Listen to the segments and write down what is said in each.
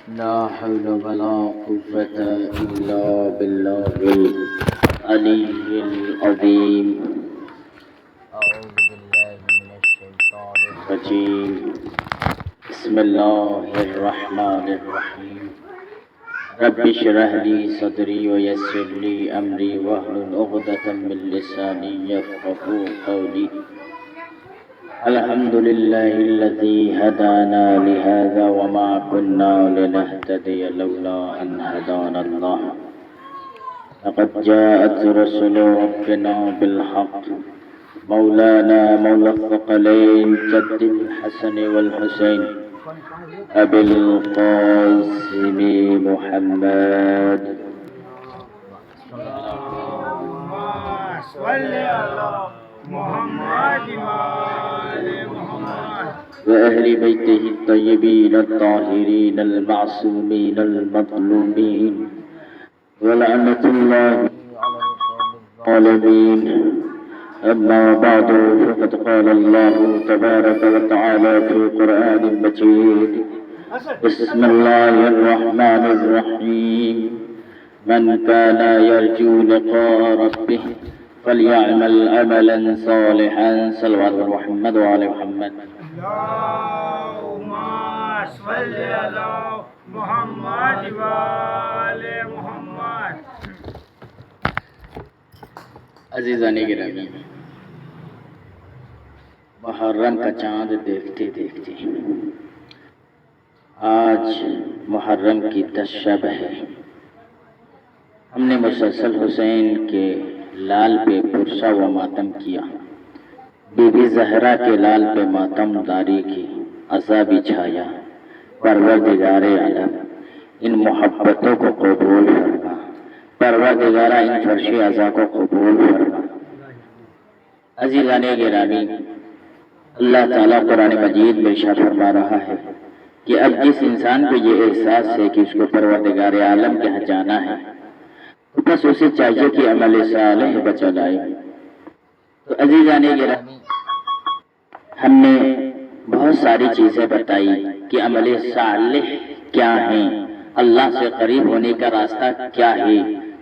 لا حول ولا قوة إلا بالله العلي العظيم. أعوذ بالله من الشيطان الرجيم. بسم الله الرحمن الرحيم. رب اشرح لي صدري ويسر لي أمري واحلل عقدة من لساني يفقهوا قولي. الحمد لله الذي هدانا لهذا وما كنا لنهتدي لولا أن هدانا الله. لقد جاءت رسل ربنا بالحق مولانا مولى الثقلين جد الحسن والحسين أبي القاسم محمد. وأهل بيته الطيبين الطاهرين المعصومين المظلومين ولعنة الله على الظالمين. أما بعد فقد قال الله تبارك وتعالى في القرآن المجيد: بسم الله الرحمن الرحيم. من كان يرجو لقاء ربه فليعمل عملا صالحا. صلوات محمد وعلى محمد. اللهم صل على محمد وآل محمد. عزیزان گرامی، محرم کا چاند دیکھتے دیکھتے آج محرم کی 10 شب ہے. ہم نے مسلسل حسین کے لال پہ پرسہ و ماتم کیا، بی بی زہرا کے لال پہ ماتم داری کی، عذابی چھایا. پروردگار عالم ان محبتوں کو قبول فرما، پروردگارہ ان فرش عزا کو قبول فرما. عزیزان گرامی، اللہ تعالیٰ قرآن مجید میں ارشاد فرما رہا ہے کہ اب جس انسان کو یہ احساس ہے کہ اس کو پروردگار عالم کے ہاں جانا ہے، تو بس اسے چاہیے کہ عمل صالح بچا لائے. تو عزیزان گرامی، ہم نے بہت ساری چیزیں بتائی کہ عمل صالح کیا ہیں، اللہ سے قریب ہونے کا راستہ کیا ہے.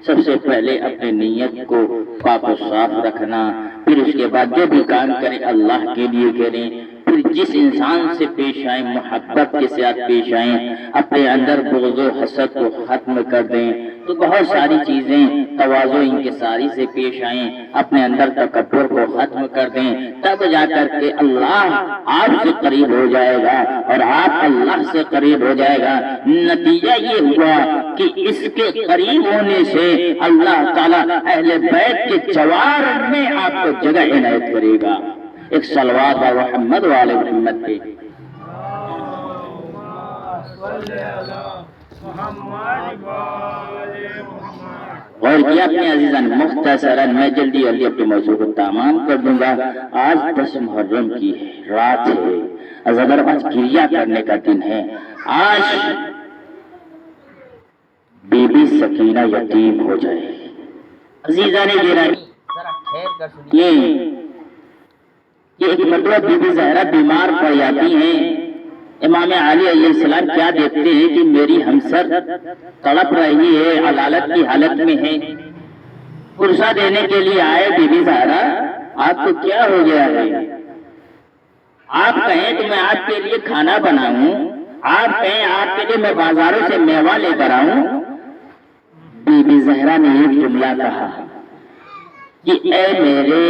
سب سے پہلے اپنے نیت کو پاک و صاف رکھنا، پھر اس کے بعد جو بھی کام کریں اللہ کے لیے کریں. پھر جس انسان سے پیش آئیں محبت کے ساتھ پیش آئیں، اپنے اندر بغض و حسد کو ختم کر دیں. تو بہت ساری چیزیں تواضع انکساری سے پیش آئیں، اپنے اندر تکبر کو ختم کر دیں، تب جا کر کے اللہ آپ سے قریب ہو جائے گا اور آپ اللہ سے قریب ہو جائے گا. نتیجہ یہ ہوا کہ اس کے قریب ہونے سے اللہ تعالیٰ اہل بیت کے جوار میں آپ کو جگہ عنایت کرے گا. ایک صلوات و محمد والے محمد پہ. غور کیا اپنے عزیزان، مختصراً میں جلدی اپنے موضوع کو تمام کر دوں گا. آج 10 محرم کی رات ہے، آج گریہ کرنے کا دن ہے. آج بی بی سکینہ یتیم ہو جائے. عزیزان گرامی، یہ ایک مرتبہ بی بی زہرا بیمار پڑ جاتی ہیں. امام علی علیہ السلام کیا دیکھتے ہیں کہ میری ہمسر تڑپ رہی ہے، علالت کی حالت میں ہے. پرسہ دینے کے لیے آئے. بی بی زہرا، آپ کو کیا ہو گیا ہے؟ آپ کہیں تو میں آپ کے لیے کھانا بناؤں، آپ کہیں آپ کے لیے میں بازاروں سے میوہ لے کر آؤں. بی بی زہرا نے ایک جملہ کہا کہ اے میرے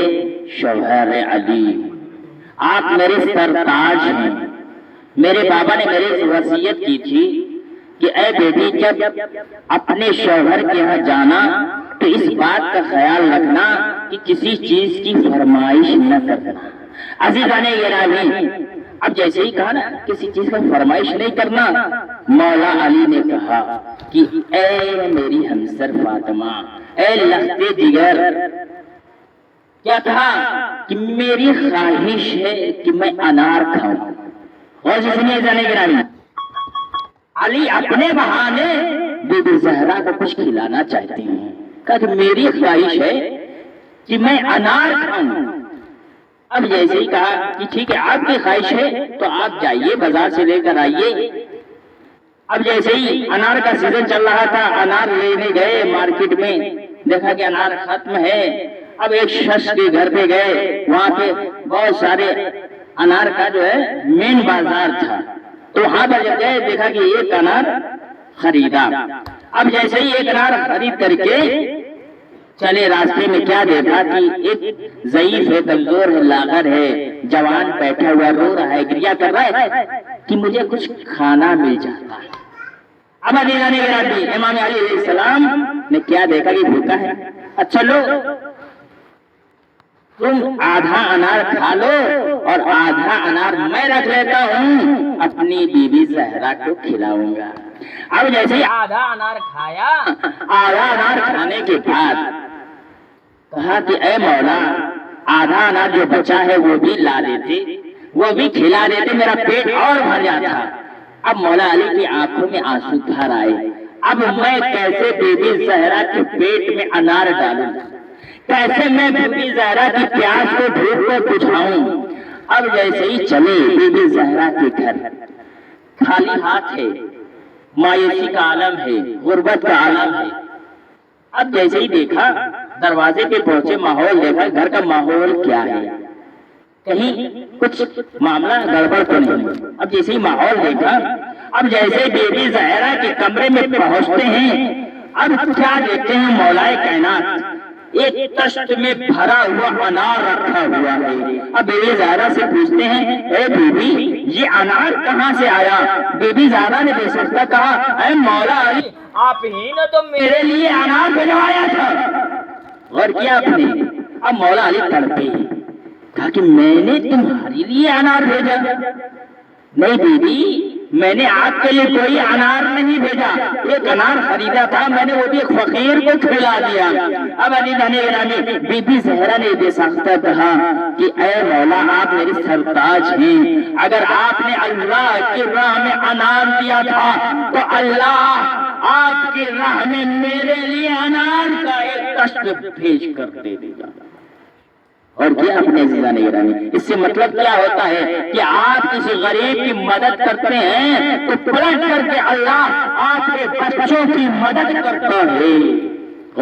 شوہر علی، آپ میرے سرتاج ہیں. میرے بابا نے میرے وصیت کی تھی کہ اے بیٹی، جب اپنے شوہر کے یہاں جانا تو اس بات کا خیال رکھنا کہ کسی چیز کی فرمائش نہ کرنا. عزیزان گرامی، اب جیسے ہی کہا نا کسی چیز کا فرمائش نہیں کرنا، مولا علی نے کہا کہ اے میری ہمسر فاطمہ، اے لختے جگر، کیا کہا کہ میری خواہش ہے کہ میں انار کھاؤں. اور سنیے جانے گرامی، علی اپنے بہانے بی بی زہرا کو کچھ کھلانا چاہتے ہیں. کہا کہ میری خواہش ہے کہ میں انار کھاؤں. اب جیسے ہی کہا کہ ٹھیک ہے آپ کی خواہش ہے تو آپ جائیے بازار سے لے کر آئیے. اب جیسے ہی انار کا سیزن چل رہا تھا، انار لینے گئے مارکیٹ میں، دیکھا کہ انار ختم ہے۔ اب ایک شخص کے گھر پہ گئے، وہاں پہ بہت سارے انار کا جو ہے مین بازار تھا، تو وہاں پر جب گئے دیکھا کہ ایک انار خریدا۔ اب جیسے ہی ایک انار خرید کر کے چلے، راستے میں کیا دیکھا کہ ایک ضعیف ہے، کمزور ہے، لاغر ہے، جوان بیٹھا ہوا رو رہا ہے، گریہ کر رہا ہے کہ مجھے کچھ کھانا مل جاتا۔ اب امام علی علیہ السلام نے کیا دیکھا کہ بھوکا ہے، اچھا لو تم آدھا انار کھا لو اور آدھا انار میں رکھ لیتا ہوں، اپنی بیوی زہرا کو کھلاؤں گا۔ اب جیسے ہی آدھا انار کھایا، آدھا انار کھانے کے بعد کہا کہ اے مولا، آدھا انار جو بچا ہے وہ بھی لا دیتے، وہ بھی کھلا دیتے، میرا پیٹ اور بھر جاتا۔ اب مولا علی کی آنکھوں میں آنسو بھر آئے، اب میں کیسے بی بی زہرا کے پیٹ میں انار ڈالوں، کیسے میں بی بی زہرا کی پیاس کو بھوک کو بجھاؤں۔ اب جیسے ہی چلے بی بی زہرا کے گھر، خالی ہاتھ ہے، مایوسی کا عالم ہے، غربت کا عالم ہے۔ اب جیسے ہی دیکھا، دروازے پہ پہنچے، ماحول دیکھا، گھر کا ماحول کیا ہے، کہیں کچھ معاملہ گڑبڑ تو نہیں۔ اب جیسے ہی ماحول دیکھا، اب جیسے بی بی زہرا کے کمرے میں پہنچتے ہیں، اب کیا دیکھتے ہیں، مولا کائنات ایک تشت میں بھرا ہوا انار رکھا ہوا ہے۔ اب بی بی زہرا سے پوچھتے ہیں، اے بی بی یہ انار کہاں سے آیا؟ بی بی زہرا نے بے سختہ کہا، اے مولا علی، آپ ہی نے تو میرے لیے انار بھجوایا تھا۔ غور کیا آپ نے؟ اب مولا علی تڑپے، کہا کہ میں نے تمہارے لیے انار بھیجا؟ نہیں بی بی، میں نے آپ کے لیے کوئی انار نہیں بھیجا، ایک انار خریدا تھا میں نے، وہ بھی ایک فقیر کو کھلا دیا۔ اب علی جانے گرامی، بی بی زہرا نے بے سختہ کہا کہ اے مولا، آپ میرے سرتاج ہیں، اگر آپ نے اللہ کی راہ میں انار دیا تھا تو اللہ آپ کی راہ میں میرے لیے انار کا ایک تشت بھیج کر دے دے گا۔ اور کیا اپنے عزیزان گرامی، اس سے مطلب کیا ہوتا ہے کہ آپ کسی غریب کی مدد کرتے ہیں تو پلٹ کر کے اللہ آپ کے بچوں کی مدد کرتا ہے۔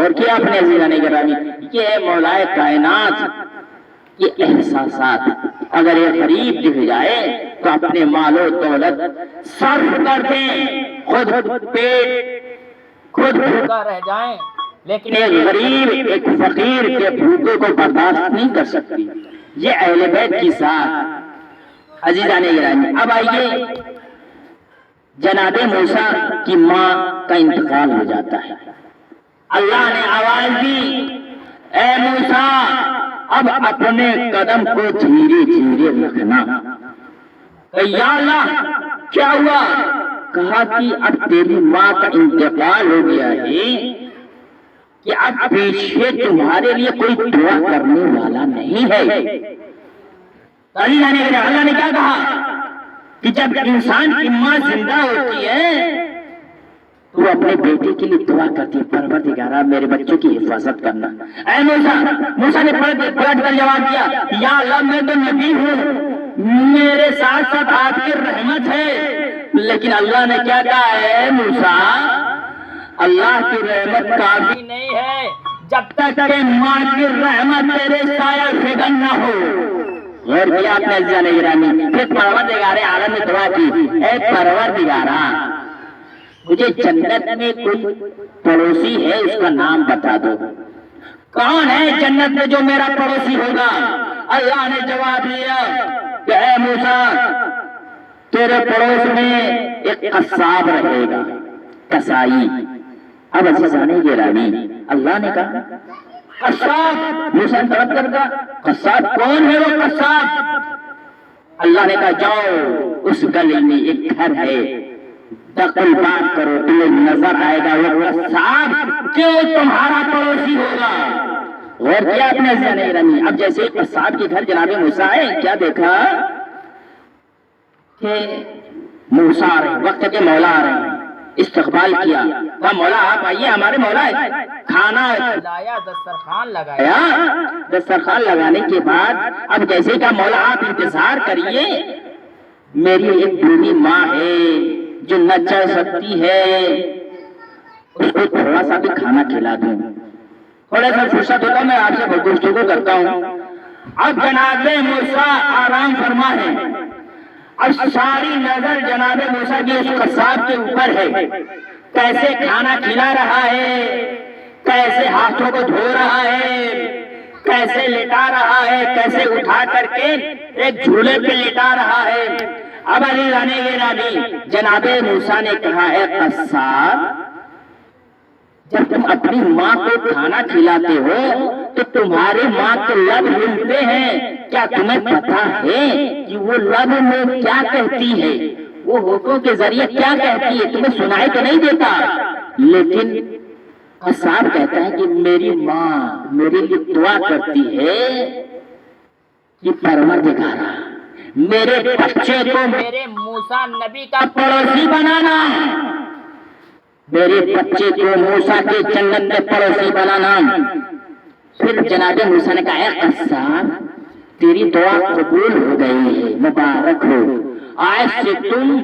اور کیا اپنے عزیزان گرامی، یہ ہے مولا کائنات یہ احساسات۔ اگر یہ غریب دکھ جائے تو اپنے مال و دولت صرف کر دیں، خود بھوکا رہ جائیں، لیکن ایک غریب ایک فقیر کے بھوکے کو برداشت نہیں کر سکتی۔ یہ اہل بیت کی ساتھ۔ عزیزان گرامی، اب آئیے، جناب موسیٰ کی ماں کا انتقال ہو جاتا ہے، اللہ نے آواز دی، اے موسیٰ اب اپنے قدم کو دھیرے دھیرے رکھنا۔ یا اللہ کیا ہوا؟ کہا کہ اب تیری ماں کا انتقال ہو گیا ہے کہ اب پیچھے تمہارے لیے کوئی دعا کرنے والا نہیں ہے۔ اللہ نے کیا کہا کہ جب انسان کی ماں زندہ ہوتی ہے تو وہ اپنے بیٹے کے لیے دعا کرتی ہے، پروردگارا میرے بچوں کی حفاظت کرنا۔ اے موسیٰ نے پلٹ کر جواب دیا، یا اللہ میں تو نبی ہوں، میرے ساتھ ساتھ آپ کی رحمت ہے۔ لیکن اللہ نے کیا کہا ہے، موسیٰ اللہ کی رحمت کافی نہیں ہے جب تک کہ ماں کی رحمت تیرے سایہ فکن نہ ہو۔ غور کیا اپنے عزیزان گرامی، پھر پروردگار عالم نے دعا کی، اے پروردگارا مجھے جنت میں کوئی پڑوسی ہے، اس کا نام بتا دو۔ کون ہے جنت میں جو میرا پڑوسی ہوگا؟ اللہ نے جواب دیا کہ اے موسیٰ تیرے پڑوس میں ایک قصاب رہے گا، کسائی۔ اب عزیزان گرامی، اللہ نے کہا قصاب، موسیٰ طلب کر کہا قصاب کون ہے؟ وہ قصاب۔ اللہ نے کہا جاؤ اس گلی میں ایک گھر ہے، دخل بات کرو، تمہیں نظر آئے گا وہ قصاب کیوں تمہارا پڑوسی ہوگا۔ غور کیا اپنے عزیزان گرامی، اب جیسے قصاب کے گھر جناب موسیٰ آئے، کیا دیکھا کہ موسیٰ آ رہے، وقت کے مولا آ رہے ہیں، استقبال کیا، کہا مولا آپ آئیے، ہمارے مولا ہے، کھانا لایا، دسترخوان لگایا۔ دسترخوان لگانے کے بعد اب جیسے کہا مولا آپ انتظار کریے، میری ایک بوڑھی ماں ہے جو نہ چڑھ سکتی ہے اس کو تھوڑا سا بھی کھانا کھلا دوں. تھوڑا سا فرصت ہوتا میں آپ سے گفتگو کرتا ہوں. اب جناب موسیٰ آرام فرما ہے. اب ساری نظر جناب موسیٰ کی اس قصاب کے اوپر ہے. کیسے کھانا کھلا رہا ہے, کیسے ہاتھوں کو دھو رہا ہے, کیسے لٹا رہا ہے, کیسے اٹھا کر کے ایک جھولے پہ لٹا رہا ہے. اب جناب موسیٰ نے کہا ہے قصاب, جب تم اپنی ماں کو کھانا کھلاتے ہو تو تمہاری ماں کے لب ہلتے ہیں. کیا تمہیں پتا ہے کہ وہ لب میں کیا کہتی ہے, وہ ہونٹوں کے ذریعے کیا کہتی ہے؟ تمہیں سنائی تو نہیں دیتا, لیکن قصاب کہتا ہے کہ میری ماں میرے لیے دعا کرتی ہے کہ پروردگارا میرے بچے کو میرے موسیٰ نبی کا پڑوسی بنانا, میرے بچے کو موسیٰ کے جنت میں پڑوسی بنانا. پھر جناب موسیٰ نے کہا اے قصاب, تیری دعا قبول ہو گئی ہے, مبارک ہو, آج سے تم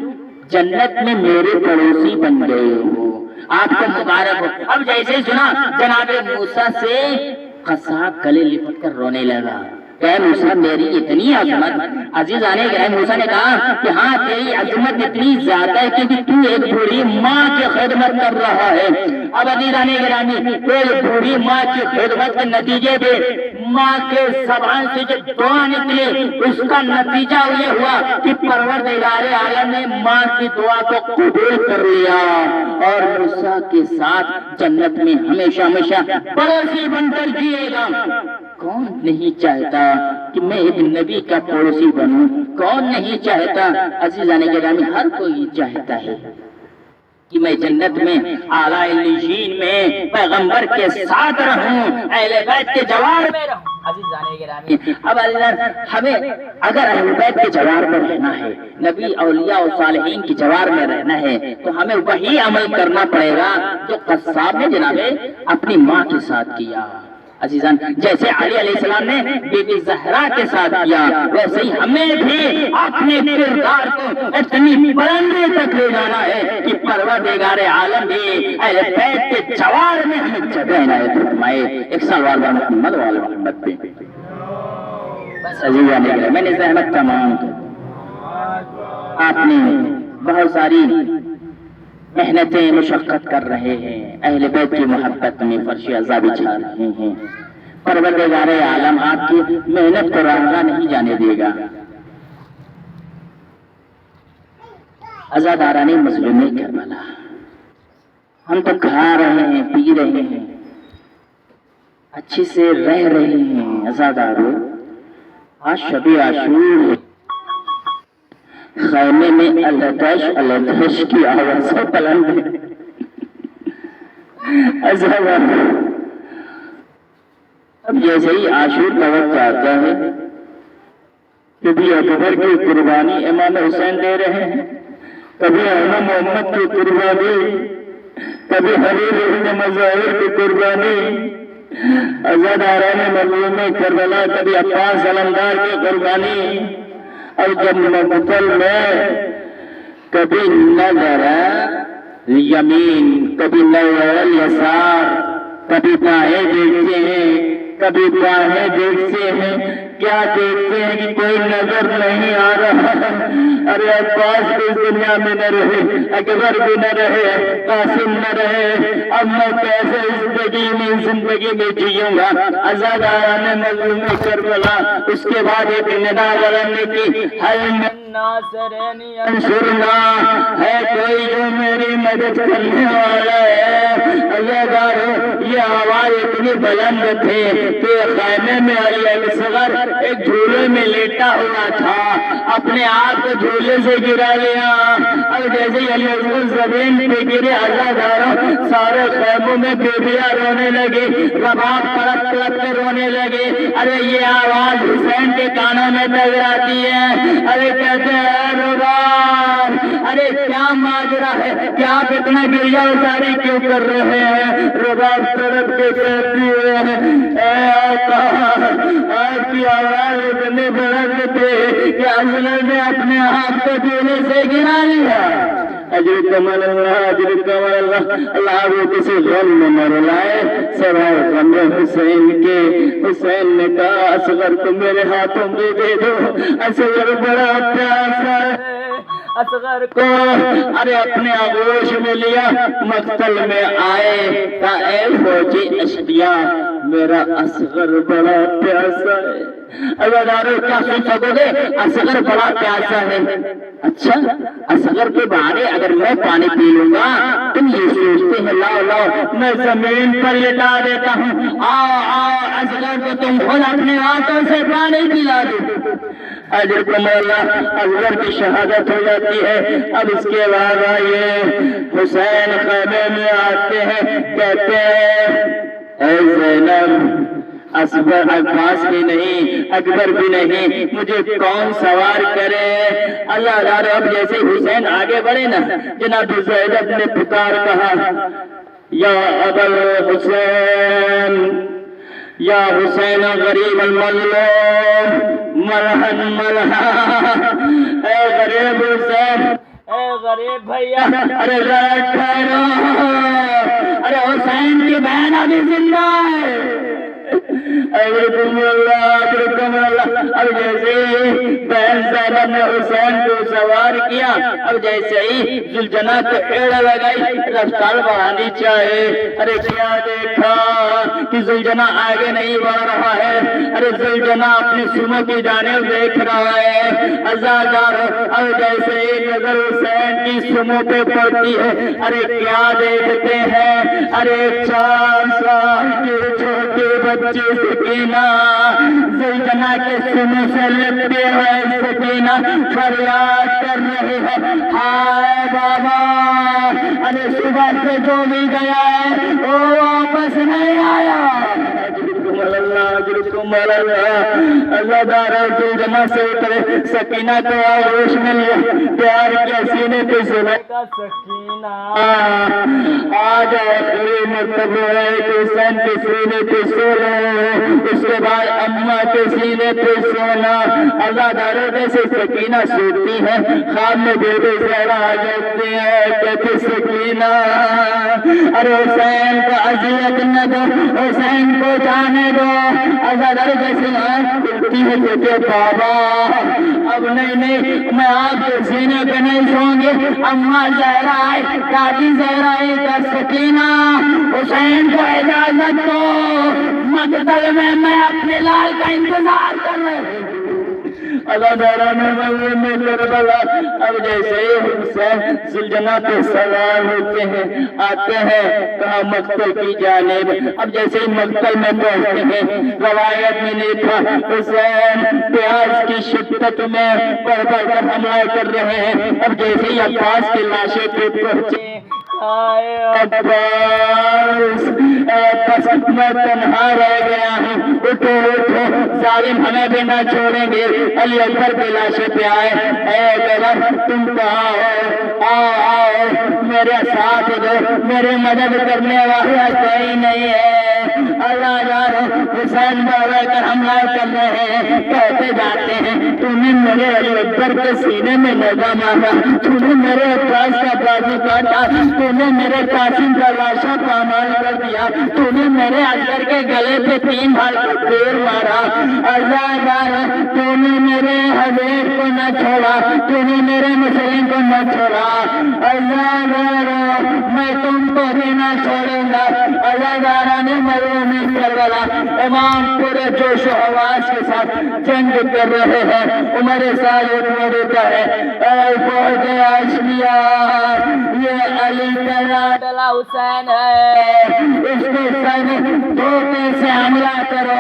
جنت میں میرے پڑوسی بن گئے ہو, آپ کو مبارک ہو. اب جیسے ہی سنا جناب موسیٰ سے قصاب گلے لپٹ کر رونے لگا. کہ موسیٰ میری اتنی عظمت, عزیزانے گرام موسیٰ نے کہا کہ ہاں تیری عظمت اتنی زیادہ ہے کہ تو ایک بوڑھی ماں کی خدمت کر رہا ہے. اب عزیزانے گرامی, ایک بوڑھی ماں کی خدمت کے نتیجے پہ ماں کے زبان سے جو دعا نکلے اس کا نتیجہ یہ ہوا کہ پروردگار عالم نے ماں کی دعا کو قبول کر لیا اور موسیٰ کے ساتھ جنت میں ہمیشہ ہمیشہ پڑوسی بن کر جیے گا. کون نہیں چاہتا کہ میں ایک نبی کا پڑوسی بنوں, کون نہیں چاہتا عزیزانے گرامی, ہر کوئی چاہتا ہے کہ میں جنت میں اعلیٰ علیین میں پیغمبر کے ساتھ رہوں, اہل بیت کے جوار میں رہوں. عزیزانے گرامی, اب ہمیں اگر اہل بیت کے جوار میں رہنا ہے, نبی اولیاء اور صالحین کی جوار میں رہنا ہے, تو ہمیں وہی عمل کرنا پڑے گا جو قصاب نے جناب اپنی ماں کے ساتھ کیا. عزیزان, جیسے علی علیہ السلام نے بی بی زہرا کے ساتھ کیا, ویسے ہی ہمیں بھی اپنے کردار کو اتنی بلندی تک لے جانا ہے کہ پروردگار عالم بھی اہل بیت کے جوار میں ہمیں جگہ عنایت فرمائے. ایک سوال محمد وعلی محمد پہ. بس عزیزان, میں نے زحمت تمام آپ نے بہت ساری محنتیں مشقت کر رہے ہیں, اہل بیت کی محبت میں فرش عذاب بچھا رہے ہیں. پروردگار عالم آپ کی محنت کو راغ نہیں جانے دے گا. عزاداران مظلوم کربلا, ہم تو کھا رہے ہیں, پی رہے ہیں, اچھے سے رہ رہے ہیں. عزادارو, آج شب عاشور خیمے میں الدش کی آواز سے بلند ہے. اب جیسے ہی عاشور کا وقت آتا ہے, کبھی اکبر کی قربانی امام حسین دے رہے ہیں, کبھی امام محمد کی قربانی, کبھی حبیب ابن مظاہر کی قربانی, عزاداران مظلوم کربلا, کبھی عباس علمدار کی قربانی. اور جب مقتل میں کبھی نظر یمین, کبھی نظر یسار, کبھی بائیں دیکھتے ہیں, کبھی بائیں دیکھتے ہیں. کیا دیکھتے ہیں کہ کوئی نظر نہیں آ رہا. ارے عباس بھی دنیا میں نہ رہے, اکبر بھی نہ رہے, قاسم نہ رہے, اب میں کیسے زندگی میں جیوں گا. عزاداران مظلوم کربلا, اس کے بعد ایک ندا بلند کی, حل من ناصرین ینصرنا, ہے کوئی جو میری مدد کرنے والا ہے. عزادارو, یہ آواز اتنی بلند تھے کہ خیمے میں علی اصغر ایک جھولے میں لیٹا ہوا تھا, اپنے آپ کو جھولے سے گرا لیا. اب جیسے علی اصغر زمین پہ گرے, عزاداروں سارے خیموں میں بیبیاں رونے لگی, رباب کڑک کڑک کے رونے لگے. ارے یہ آواز حسین کے کانوں میں ٹکراتی ہے. ارے کہتے ہیں رباب, ارے کیا ماجرا ہے, کیا آپ اتنا گریا اتاری کیوں کر رہے ہیں. رباب تڑپ کے کہتی ہے, اے آقا, آپ کی آواز اتنے بلند تھے کہ حضرت نے اپنے آپ کو جھولے سے گرا لیا. اجرکم اللہ اجرکم اللہ اللہ وہ کسی غم میں نہ رلائے سوائے غم حسین کے حسین نے کہا اصغر کو میرے ہاتھوں میں دے دو اصغر بڑا پیاسا ہے اصغر کو ارے اپنے آغوش میں لیا مقتل میں آئے کہا اے فوجی اشقیا میرا اصغر بڑا پیاسا ہے عزادارو کیا سن سکو گے اصغر بڑا پیاسا ہے اچھا اصغر کے بہانے اگر میں پانی پی لوں گا تم یہ سوچتے ہیں لاؤ لاؤ میں زمین پر لٹا دیتا ہوں آؤ آؤ اصغر کو تم خود اپنے ہاتھوں سے پانی پلا دو اجرکم اللہ اصغر کی شہادت ہو جاتی ہے اب اس کے بعد آئیے حسین خیمے میں آتے ہیں کہتے ہیں اے زینب اصغر عباس بھی نہیں اکبر بھی نہیں مجھے کون سوار کرے اللہ تعالیٰ اب جیسے حسین آگے بڑھے نا جناب زینب نے پکار کہا یا ابا حسین یا حسین غریب المظلوم ملحن ملحن اے غریب حسین اے غریب بھیا ارے ذرا ٹھہرو ارے حسین کی بہن ابھی زندہ ہے اجرکم اللہ اجرکم اللہ اب جیسے بہن زینب نے حسین کو سوار کیا اب جیسے ہی زلجنہ کو ایڑ لگائی رفتار بڑھانی چاہے ارے کیا دیکھا کہ زلجنہ آگے نہیں بڑھ رہا ہے ارے زلجنہ اپنی سنوں کی جانب دیکھ رہا ہے عزادار اب جیسے ہی نظر حسین کی سنوں پہ پڑتی ہے ارے کیا دیکھتے ہیں ارے 4 سال کے چھوٹے بچے سکینہ زلجنہ کے سنوں سے لپٹے ہوئے سکینہ فریاد کر رہے ہیں ہائے بابا ارے صبح سے جو بھی گیا ہے وہ واپس نہیں آیا اللہ دارا زلجنہ سے اترے سکینہ کو آغوش میں لیا پیار کے سینے پہ زلیخا سکینہ آج آخری مرتبہ ہے کہ حسین کے سینے پہ سو لو اس کے بعد اماں کے سینے پہ سونا اللہ دارا جیسے سکینہ سوتی ہے خواب میں بے بے زہرا آ جاتے ہیں کہتے سکینہ ارے حسین کو اذیت نہ دو حسین کو جانے دو عزادار جیسے آنکھ کھلتی ہے کہتے بابا اب نہیں میں آپ کے سینے پہ نہیں سوؤں گے اماں زہرا آئے دادی زہرا آئے کا سکینہ حسین کو اجازت دو مقتل میں اپنے لال کا انتظار کر رہے ہیں اللہ داران میں کربلا اب جیسے حسین زلجنہ پہ سوار ہوتے ہیں آتے ہیں کہا مقتل کی جانب اب جیسے مقتل میں پہنچتے ہیں روایت میں لکھا حسین پیاز کی شدت میں بڑھ بڑھ کر حملہ کر رہے ہیں اب جیسے ہی عباس کی لاشیں پہ پہنچے عباس بس میں تنہا رہ گیا ہوں اٹھو اٹھو ظالم ہمیں بھی نہ چھوڑیں گے علی اکبر کی لاشیں پہ آئے اے بیگم تم کہاں ہو آؤ آؤ میرے ساتھ دو میرے مدد کرنے والا کوئی نہیں ہے اللہ جانو حسین بابا کر حملہ کر رہے ہیں کہتے جاتے ہیں تو نے میرے علی اکبر کے سینے میں نگاہ مارا تو نے میرے عباس کا بازو کاٹا تو نے میرے قاسم کا لاشا پامال کر دیا تو نے میرے اصغر کے گلے پہ 3 بار کا پیر مارا اللہ جانو تو نے میرے حبیب کو نہ چھوڑا تو نے میرے مسلم کو نہ چھوڑا اللہ جانو میں تم کو بھی نہ چھوڑوں گا اللہ جانو نے مرحوم کربلا امام پورے جوش و حواس کے ساتھ جنگ کر رہے ہیں عمر صادق مرتا ہے اے فوج ہاشمیہ یہ علی کا لاڈلا حسین ہے اس کے ساتھ دھوکے سے حملہ کرو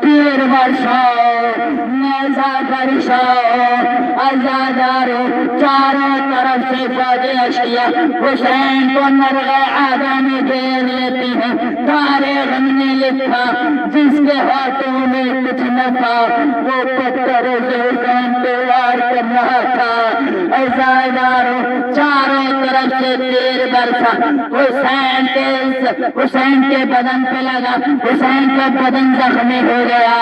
تیر برساؤ نیزہ برساؤ عزادارو چاروں طرف سے فوج ہاشمیہ حسین کو نرغہ آدھا میں گھیر لیتی ہیں تاریخ نے لکھا جس کے ہاتھوں میں کچھ نہ تھا وہ پتھروں سے حسین پہ وار کر رہا تھا عزادارو چاروں طرف سے تیر عرصہ حسین کے بدن پہ لگا، حسین کا بدن زخمی ہو گیا،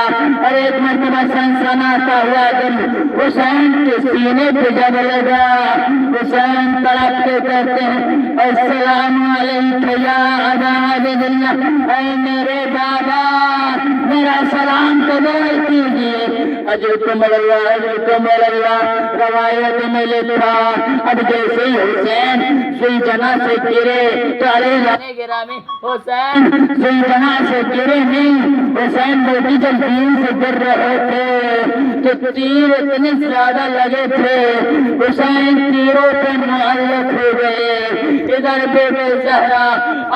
اور ایک مرتبہ سنسناتا ہوا دل حسین کے سینے پہ جب لگا، حسین تڑپ کے کہتے ہیں السلام علیکم یا ابا عبداللہ، اے میرے بابا میرا سلام قبول کیجیے، اجرکم اللہ روایت میں لکھا اب جیسے حسین زلجنا سے گرے تو علی گرامی حسین زلجنا سے گرے نہیں، حسین بڑی جلدی سے گر رہے تھے کہ تیر اتنے زیادہ لگے تھے، حسین تیروں پہ معلق ہو گئے۔ ادھر بیٹے زہرا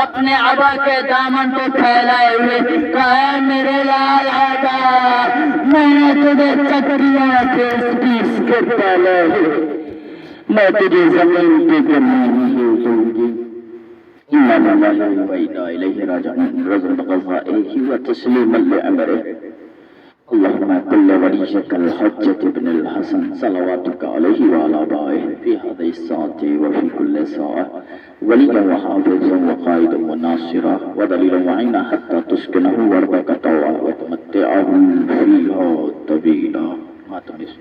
اپنے ابا کے دامن کو پھیلائے ہوئے کہا میرے لال آقا میں نے تجھے چکریاں کے پیس کے پالا ہے، میں تجھے زمین پہ گرنے نہیں دوں گی۔ اِنَّا لِلَّهِ وَإِنَّا إِلَيْهِ رَاجِعُونَ رزق قضائه وتسليما لأمره اللهم كل وليك الحجة ابن الحسن صلواتك عليه وعلى آبائه في هذه الساعة وفي كل ساعة وليا وحافظا وقائدا وناصرا ودليلا وعينا حتى تسكنه وارضك طوعا وتمتعه فيها طويلا ما تمس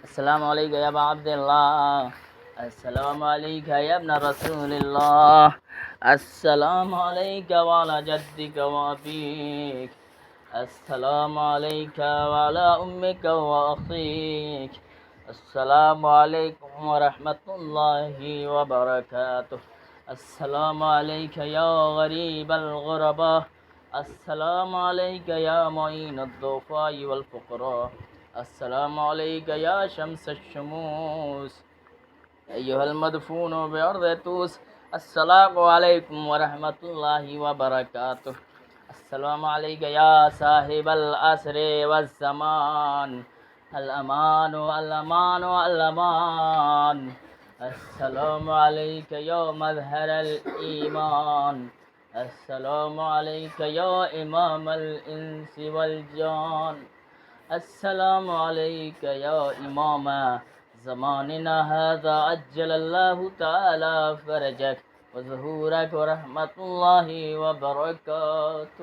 السلام علیکم یا ابا عبداللہ، السلام علیکم یا ابن رسول اللہ، السلام علیکم وعلی جدک وابیک، السلام علیکم وعلی امک واخیک، السلام علیکم ورحمۃ اللہ وبرکاتہ، السلام علیکم یا غریب الغرباء، السلام علیکم یا معین الضعفاء والفقراء، السلام علیکم یا شمس الشموس ایہا المدفون بأرض توس، السلام علیکم ورحمۃ اللہ وبرکاتہ، السلام علیکم یا صاحب العصر والزمان، الامان الامان الامان، السلام علیکم یا مظہر الایمان، السلام علیکم یا امام الانس والجان، السلام علیکم یا امام زماننا هذا عجل اللہ تعالی فرجک وظہورک ورحمۃ اللہ وبرکاتہ۔